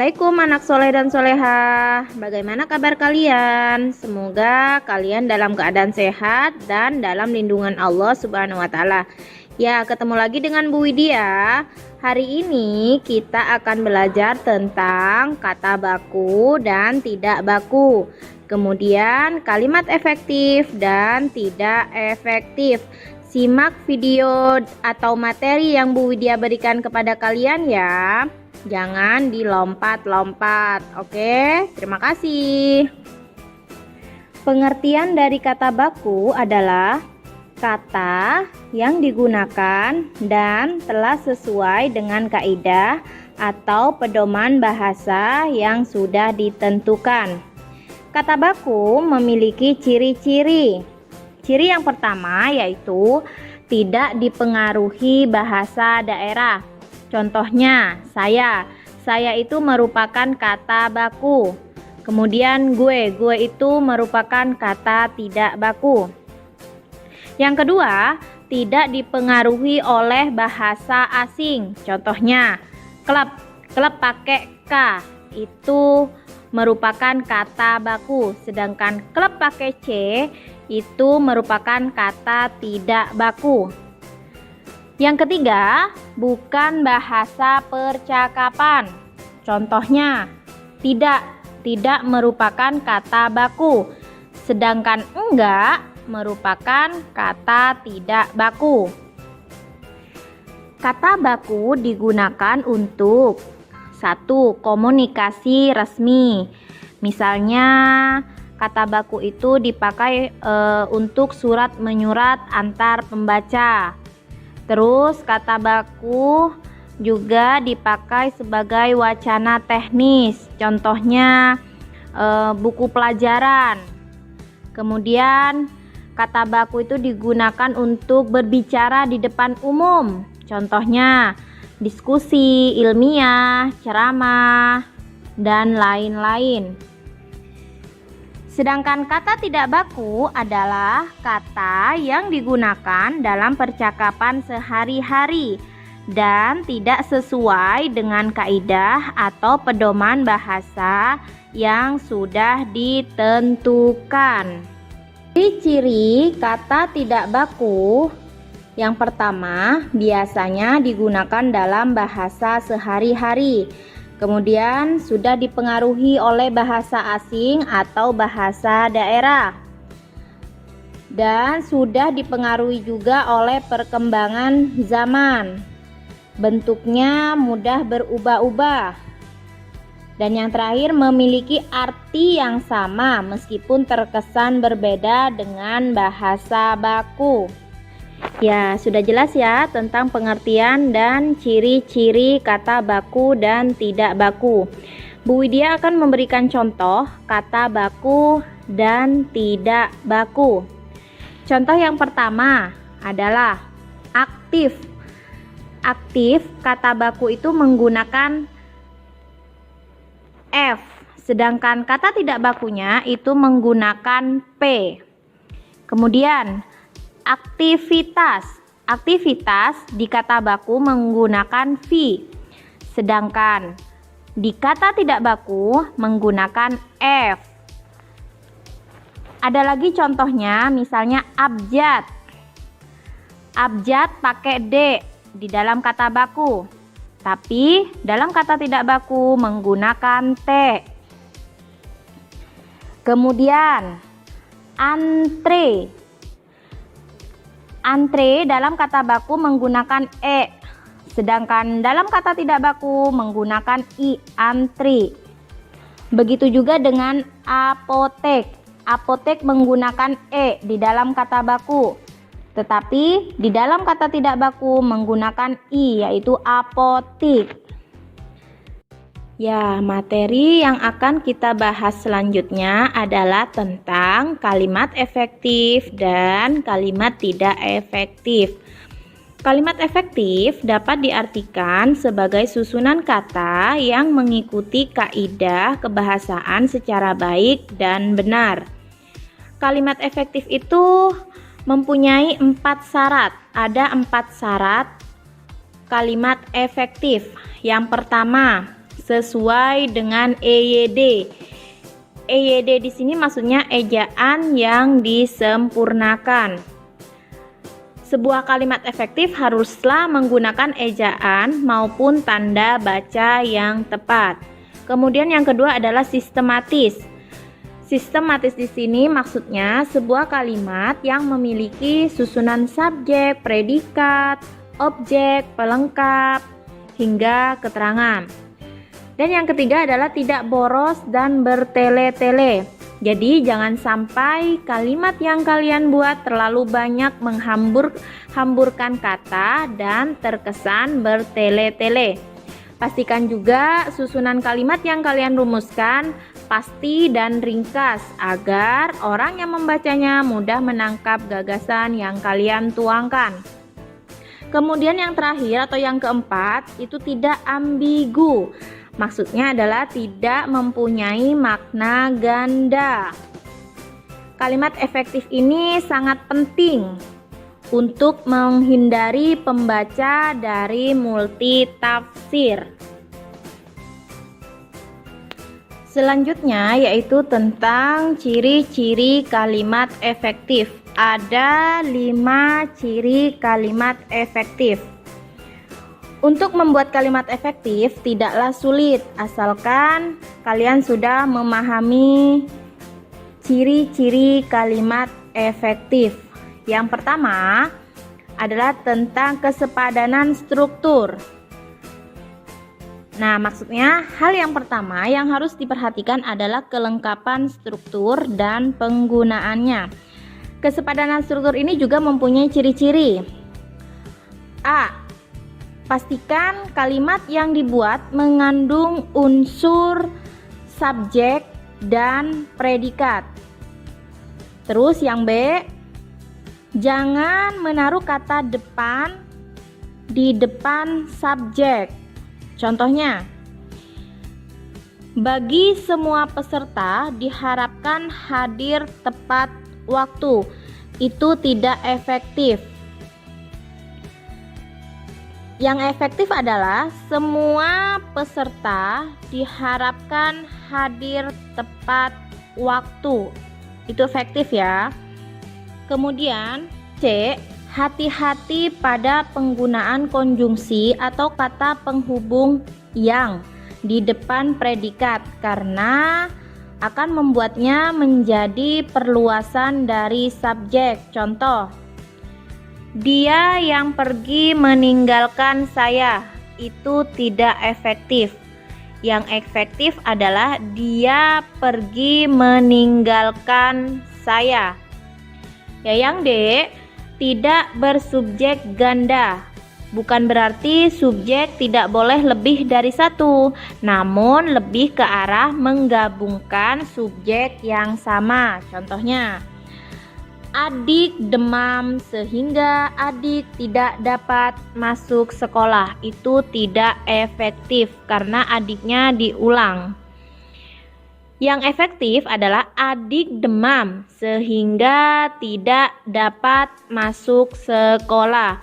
Assalamualaikum anak soleh dan solehah. Bagaimana kabar kalian? Semoga kalian dalam keadaan sehat dan dalam lindungan Allah Subhanahu wa Ta'ala. Ya, ketemu lagi dengan Bu Widya. Hari ini kita akan belajar tentang kata baku dan tidak baku. Kemudian kalimat efektif dan tidak efektif. Simak video atau materi yang Bu Widya berikan kepada kalian ya. Jangan dilompat-lompat. Oke, terima kasih. Pengertian dari kata baku adalah kata yang digunakan dan telah sesuai dengan kaidah atau pedoman bahasa yang sudah ditentukan. Kata baku memiliki ciri-ciri. Ciri yang pertama yaitu tidak dipengaruhi bahasa daerah. Contohnya, saya itu merupakan kata baku. Kemudian gue itu merupakan kata tidak baku. Yang kedua, tidak dipengaruhi oleh bahasa asing. Contohnya, klub pakai K itu merupakan kata baku, sedangkan klub pakai C itu merupakan kata tidak baku. Yang ketiga, bukan bahasa percakapan. Contohnya, tidak merupakan kata baku, sedangkan enggak merupakan kata tidak baku. Kata baku digunakan untuk 1. Komunikasi resmi. Misalnya, kata baku itu dipakai untuk surat menyurat antar pembaca. Terus kata baku juga dipakai sebagai wacana teknis, contohnya buku pelajaran. Kemudian kata baku itu digunakan untuk berbicara di depan umum, contohnya diskusi ilmiah, ceramah, dan lain-lain. Sedangkan kata tidak baku adalah kata yang digunakan dalam percakapan sehari-hari dan tidak sesuai dengan kaidah atau pedoman bahasa yang sudah ditentukan. Ciri-ciri kata tidak baku yang pertama biasanya digunakan dalam bahasa sehari-hari. Kemudian sudah dipengaruhi oleh bahasa asing atau bahasa daerah. Dan sudah dipengaruhi juga oleh perkembangan zaman. Bentuknya mudah berubah-ubah. Dan yang terakhir memiliki arti yang sama meskipun terkesan berbeda dengan bahasa baku. Ya, sudah jelas ya tentang pengertian dan ciri-ciri kata baku dan tidak baku. Bu Widya akan memberikan contoh kata baku dan tidak baku. Contoh yang pertama adalah aktif. Aktif, kata baku itu menggunakan F, sedangkan kata tidak bakunya itu menggunakan P. Kemudian aktivitas. Aktivitas di kata baku menggunakan V, sedangkan di kata tidak baku menggunakan F. Ada lagi contohnya, misalnya abjad. Abjad pakai D di dalam kata baku, tapi dalam kata tidak baku menggunakan T. Kemudian antre. Antre dalam kata baku menggunakan E, sedangkan dalam kata tidak baku menggunakan I, antri. Begitu juga dengan apotek. Apotek menggunakan E di dalam kata baku, tetapi di dalam kata tidak baku menggunakan I, yaitu apotik. Ya, materi yang akan kita bahas selanjutnya adalah tentang kalimat efektif dan kalimat tidak efektif. Kalimat efektif dapat diartikan sebagai susunan kata yang mengikuti kaidah kebahasaan secara baik dan benar. Kalimat efektif itu mempunyai 4 syarat. Ada 4 syarat kalimat efektif. Yang pertama, sesuai dengan EYD. EYD di sini maksudnya ejaan yang disempurnakan. Sebuah kalimat efektif haruslah menggunakan ejaan maupun tanda baca yang tepat. Kemudian yang kedua adalah sistematis. Sistematis di sini maksudnya sebuah kalimat yang memiliki susunan subjek, predikat, objek, pelengkap, hingga keterangan. Dan yang ketiga adalah tidak boros dan bertele-tele. Jadi jangan sampai kalimat yang kalian buat terlalu banyak menghamburkan kata dan terkesan bertele-tele. Pastikan juga susunan kalimat yang kalian rumuskan pasti dan ringkas agar orang yang membacanya mudah menangkap gagasan yang kalian tuangkan. Kemudian yang terakhir atau yang keempat itu tidak ambigu. Maksudnya adalah tidak mempunyai makna ganda. Kalimat efektif ini sangat penting untuk menghindari pembaca dari multitafsir. Selanjutnya yaitu tentang ciri-ciri kalimat efektif. Ada 5 ciri kalimat efektif. Untuk membuat kalimat efektif tidaklah sulit, asalkan kalian sudah memahami ciri-ciri kalimat efektif. Yang pertama adalah tentang kesepadanan struktur. Nah, maksudnya hal yang pertama yang harus diperhatikan adalah kelengkapan struktur dan penggunaannya. Kesepadanan struktur ini juga mempunyai ciri-ciri. A. Pastikan kalimat yang dibuat mengandung unsur subjek dan predikat. Terus yang B, jangan menaruh kata depan di depan subjek. Contohnya, bagi semua peserta diharapkan hadir tepat waktu. Itu tidak efektif. Yang efektif adalah semua peserta diharapkan hadir tepat waktu. Itu efektif ya. Kemudian C, hati-hati pada penggunaan konjungsi atau kata penghubung yang di depan predikat karena akan membuatnya menjadi perluasan dari subjek. Contoh, dia yang pergi meninggalkan saya. Itu tidak efektif. Yang efektif adalah dia pergi meninggalkan saya. Ya, yang D, tidak bersubjek ganda. Bukan berarti subjek tidak boleh lebih dari satu, namun lebih ke arah menggabungkan subjek yang sama. Contohnya, adik demam sehingga adik tidak dapat masuk sekolah. Itu tidak efektif karena adiknya diulang. Yang efektif adalah adik demam sehingga tidak dapat masuk sekolah.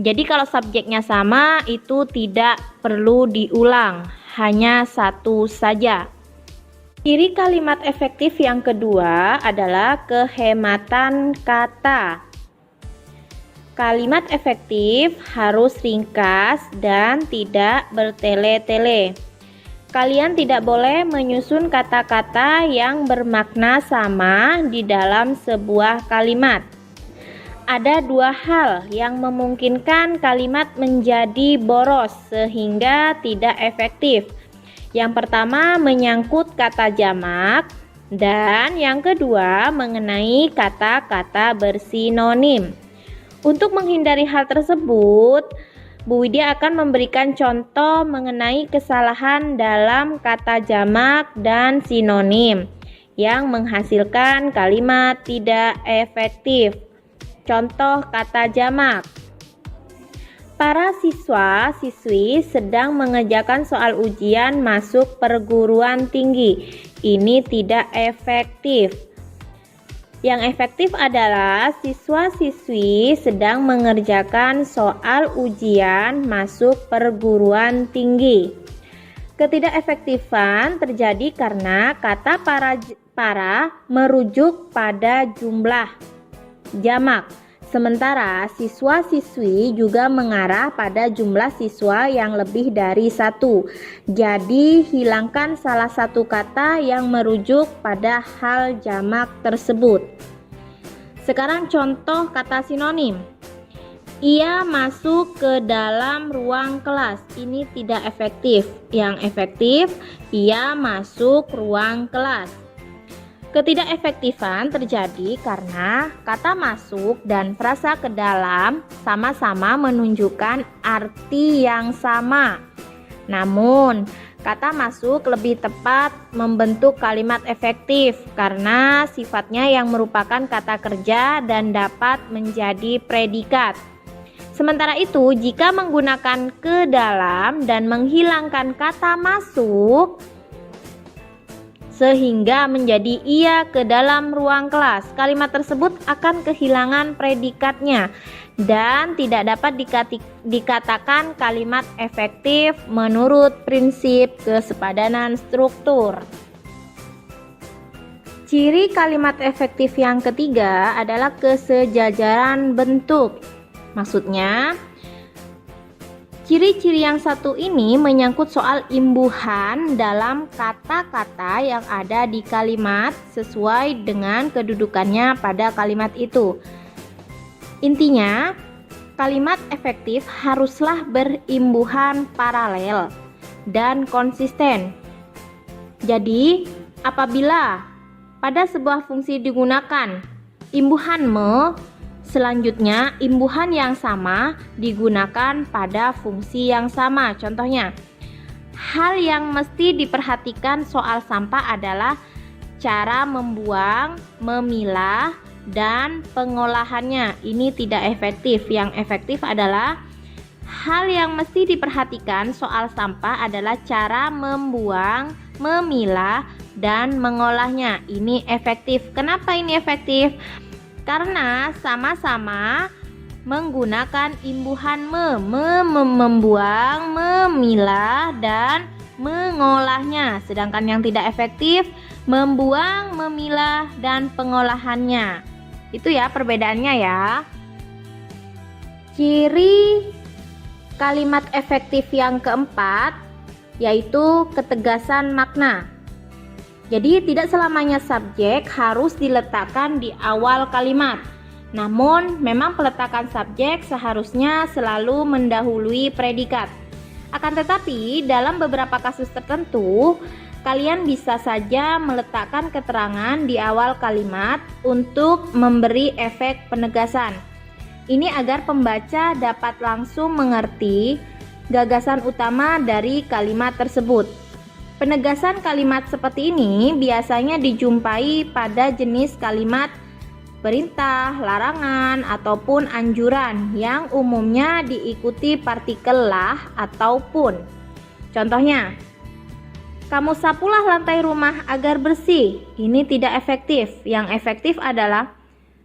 Jadi kalau subjeknya sama itu tidak perlu diulang, hanya satu saja. Ciri kalimat efektif yang kedua adalah kehematan kata. Kalimat efektif harus ringkas dan tidak bertele-tele. Kalian tidak boleh menyusun kata-kata yang bermakna sama di dalam sebuah kalimat. Ada 2 hal yang memungkinkan kalimat menjadi boros sehingga tidak efektif. Yang pertama menyangkut kata jamak dan yang kedua mengenai kata-kata bersinonim. Untuk menghindari hal tersebut, Bu Widya akan memberikan contoh mengenai kesalahan dalam kata jamak dan sinonim yang menghasilkan kalimat tidak efektif. Contoh kata jamak. Para siswa-siswi sedang mengerjakan soal ujian masuk perguruan tinggi. Ini tidak efektif. Yang efektif adalah siswa-siswi sedang mengerjakan soal ujian masuk perguruan tinggi. Ketidakefektifan terjadi karena kata para merujuk pada jumlah jamak. Sementara siswa-siswi juga mengarah pada jumlah siswa yang lebih dari satu. Jadi hilangkan salah satu kata yang merujuk pada hal jamak tersebut. Sekarang contoh kata sinonim. Ia masuk ke dalam ruang kelas. Ini tidak efektif. Yang efektif, ia masuk ruang kelas. Ketidakefektifan terjadi karena kata masuk dan frasa ke dalam sama-sama menunjukkan arti yang sama. Namun, kata masuk lebih tepat membentuk kalimat efektif karena sifatnya yang merupakan kata kerja dan dapat menjadi predikat. Sementara itu, jika menggunakan ke dalam dan menghilangkan kata masuk sehingga menjadi ia ke dalam ruang kelas, kalimat tersebut akan kehilangan predikatnya dan tidak dapat dikatakan kalimat efektif menurut prinsip kesepadanan struktur. Ciri kalimat efektif yang ketiga adalah kesejajaran bentuk. Maksudnya, ciri-ciri yang satu ini menyangkut soal imbuhan dalam kata-kata yang ada di kalimat sesuai dengan kedudukannya pada kalimat itu. Intinya, kalimat efektif haruslah berimbuhan paralel dan konsisten. Jadi, apabila pada sebuah fungsi digunakan imbuhan me, selanjutnya, imbuhan yang sama digunakan pada fungsi yang sama. Contohnya, hal yang mesti diperhatikan soal sampah adalah cara membuang, memilah, dan pengolahannya. Ini tidak efektif. Yang efektif adalah hal yang mesti diperhatikan soal sampah adalah cara membuang, memilah, dan mengolahnya. Ini efektif. Kenapa ini efektif? Karena sama-sama menggunakan imbuhan membuang, memilah, dan mengolahnya. Sedangkan yang tidak efektif, membuang, memilah, dan pengolahannya. Itu ya perbedaannya ya. Ciri kalimat efektif yang keempat yaitu ketegasan makna. Jadi tidak selamanya subjek harus diletakkan di awal kalimat. Namun memang peletakan subjek seharusnya selalu mendahului predikat. Akan tetapi dalam beberapa kasus tertentu, kalian bisa saja meletakkan keterangan di awal kalimat untuk memberi efek penegasan. Ini agar pembaca dapat langsung mengerti gagasan utama dari kalimat tersebut. Penegasan kalimat seperti ini biasanya dijumpai pada jenis kalimat perintah, larangan, ataupun anjuran yang umumnya diikuti partikel lah ataupun. Contohnya, kamu sapulah lantai rumah agar bersih. Ini tidak efektif. Yang efektif adalah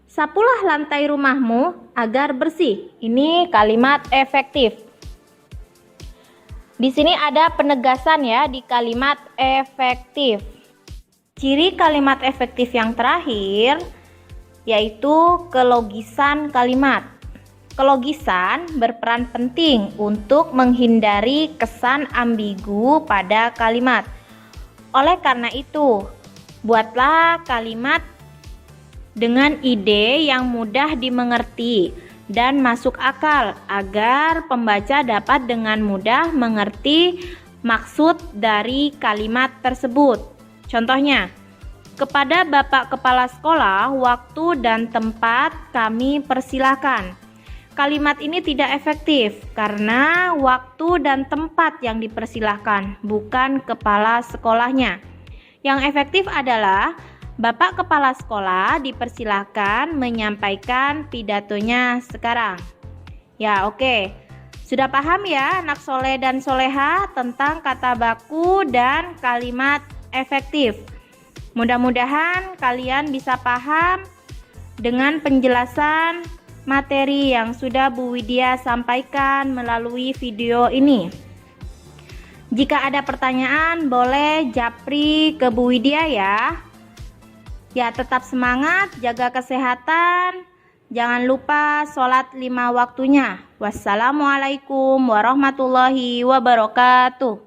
sapulah lantai rumahmu agar bersih. Ini kalimat efektif. Di sini ada penegasan ya di kalimat efektif. Ciri kalimat efektif yang terakhir yaitu kelogisan kalimat. Kelogisan berperan penting untuk menghindari kesan ambigu pada kalimat. Oleh karena itu, buatlah kalimat dengan ide yang mudah dimengerti dan masuk akal agar pembaca dapat dengan mudah mengerti maksud dari kalimat tersebut. Contohnya, kepada Bapak Kepala Sekolah, waktu dan tempat kami persilahkan. Kalimat ini tidak efektif karena waktu dan tempat yang dipersilahkan, bukan kepala sekolahnya. Yang efektif adalah Bapak Kepala Sekolah dipersilahkan menyampaikan pidatonya sekarang. Ya, oke. Sudah paham ya anak soleh dan soleha tentang kata baku dan kalimat efektif. Mudah-mudahan kalian bisa paham dengan penjelasan materi yang sudah Bu Widya sampaikan melalui video ini. Jika ada pertanyaan, boleh japri ke Bu Widya ya. Ya, tetap semangat, jaga kesehatan. Jangan lupa sholat 5 waktunya. Wassalamualaikum warahmatullahi wabarakatuh.